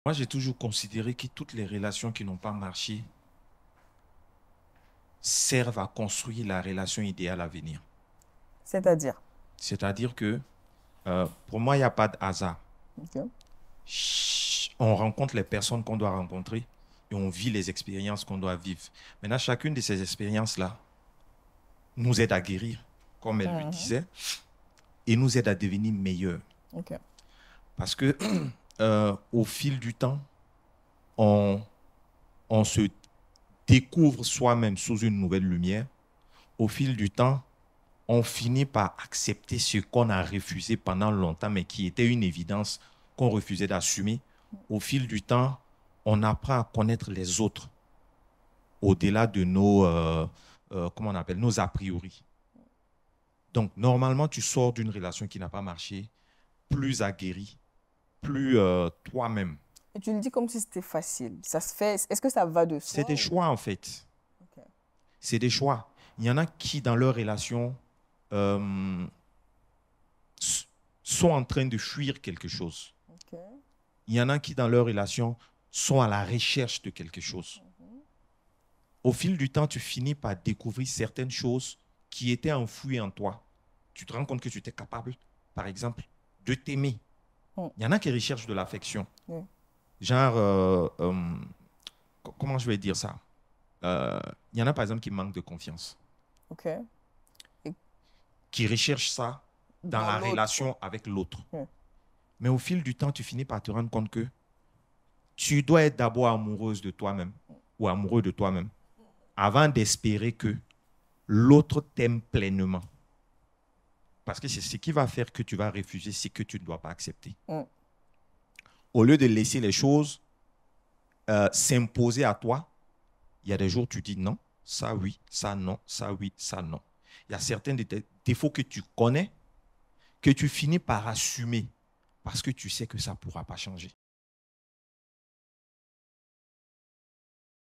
Moi, j'ai toujours considéré que toutes les relations qui n'ont pas marché servent à construire la relation idéale à venir. C'est-à-dire. C'est-à-dire que pour moi, il n'y a pas de hasard. Ok. On rencontre les personnes qu'on doit rencontrer et on vit les expériences qu'on doit vivre. Maintenant, chacune de ces expériences-là nous aide à guérir, comme elle le Mhm. disait, et nous aide à devenir meilleurs. Ok. Parce que au fil du temps, on, on se découvre soi-même sous une nouvelle lumière. Au fil du temps, on finit par accepter ce qu'on a refusé pendant longtemps, mais qui était une évidence qu'on refusait d'assumer. Au fil du temps, on apprend à connaître les autres au-delà de nos, comment on appelle, nos a priori. Donc, normalement, tu sors d'une relation qui n'a pas marché, plus aguerri, plus toi-même. Et tu le dis comme si c'était facile. Ça se fait. Est-ce que ça va de C'est soi des ou... choix, en fait. Ok. C'est des choix. Il y en a qui, dans leur relation, euh, sont en train de fuir quelque chose. Ok. Il y en a qui, dans leur relation, sont à la recherche de quelque chose. Mhm. Au fil du temps, tu finis par découvrir certaines choses qui étaient enfouies en toi. Tu te rends compte que tu étais capable, par exemple, de t'aimer. Mm. Il y en a qui recherchent de l'affection. Oui. Genre, comment je vais dire ça? Il y en a, par exemple, qui manquent de confiance, Ok. Et qui recherchent ça dans dans la l'autre. relation avec l'autre. Oui. Mais au fil du temps, tu finis par te rendre compte que tu dois être d'abord amoureuse de toi-même ou amoureux de toi-même avant d'espérer que l'autre t'aime pleinement. Parce que c'est ce qui va faire que tu vas refuser ce que tu ne dois pas accepter. Mm. Au lieu de laisser les choses s'imposer à toi, il y a des jours où tu dis non, ça oui, ça non, ça oui, ça non. Il y a certains défauts que tu connais, que tu finis par assumer parce que tu sais que ça ne pourra pas changer.